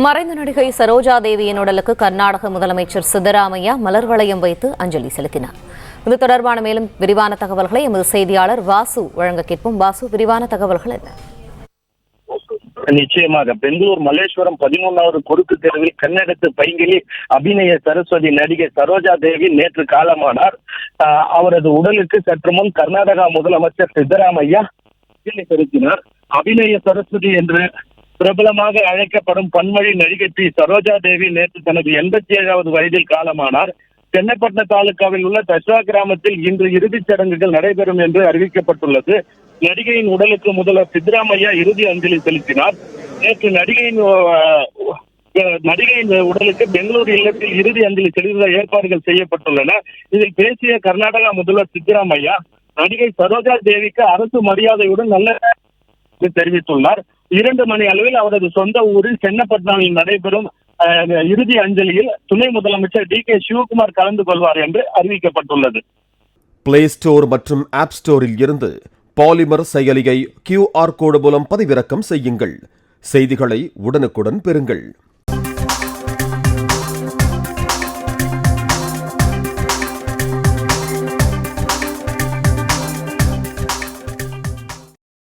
மறைந்த நடிகை சரோஜா தேவியின் உடலுக்கு கர்நாடக முதலமைச்சர் சித்தராமையா மலர் வளையம் வைத்து அஞ்சலி செலுத்தினார். இது தொடர்பான மேலும் விரிவான தகவல்களை எமது செய்தியாளர் வாசு வழங்க கேட்போம். வாசு, விரிவான தகவல்கள் என்ன? நிச்சயமாக பெங்களூர் மல்லேஸ்வரம் 13வது குறுக்கு தெருவில் கன்னடத்து பைங்கிலி அபிநய சரஸ்வதி நடிகை சரோஜா தேவி நேற்று காலமானார். அவரது உடலுக்கு சற்று முன் கர்நாடகா முதலமைச்சர் சித்தராமையா அஞ்சலி செலுத்தினார். அபிநய சரஸ்வதி என்று பிரபலமாக அழைக்கப்படும் பன்மொழி நடிகை பி சரோஜா தேவி நேற்று தனது 87வது வயதில் காலமானார். சென்னைப்பட்டின தாலுகாவில் உள்ள தஸ்வா கிராமத்தில் இன்று இறுதிச் சடங்குகள் நடைபெறும் என்று அறிவிக்கப்பட்டுள்ளது. நடிகையின் உடலுக்கு முதல்வர் சித்தராமையா இறுதி அஞ்சலி செலுத்தினார். நேற்று நடிகையின் உடலுக்கு பெங்களூரு இல்லத்தில் இறுதி அஞ்சலி செலுத்த ஏற்பாடுகள் செய்யப்பட்டுள்ளன. இதில் பேசிய கர்நாடகா முதல்வர் சித்தராமையா நடிகை சரோஜா தேவிக்கு அரசு மரியாதையுடன் நல்ல தெரிவித்துள்ளார். 2 மணி அளவில் அவரது சொந்த ஊரில் சென்னப்பட்டினாவில் நடைபெறும் இறுதி அஞ்சலியில் துணை முதலமைச்சர் DK சிவகுமார் கலந்து கொள்வார் என்று அறிவிக்கப்பட்டுள்ளது. பிளே ஸ்டோர் மற்றும் ஆப் ஸ்டோரில் இருந்து பாலிமர் செயலியை QR கோடு மூலம் பதிவிறக்கம் செய்யுங்கள். செய்திகளை உடனுக்குடன் பெறுங்கள்.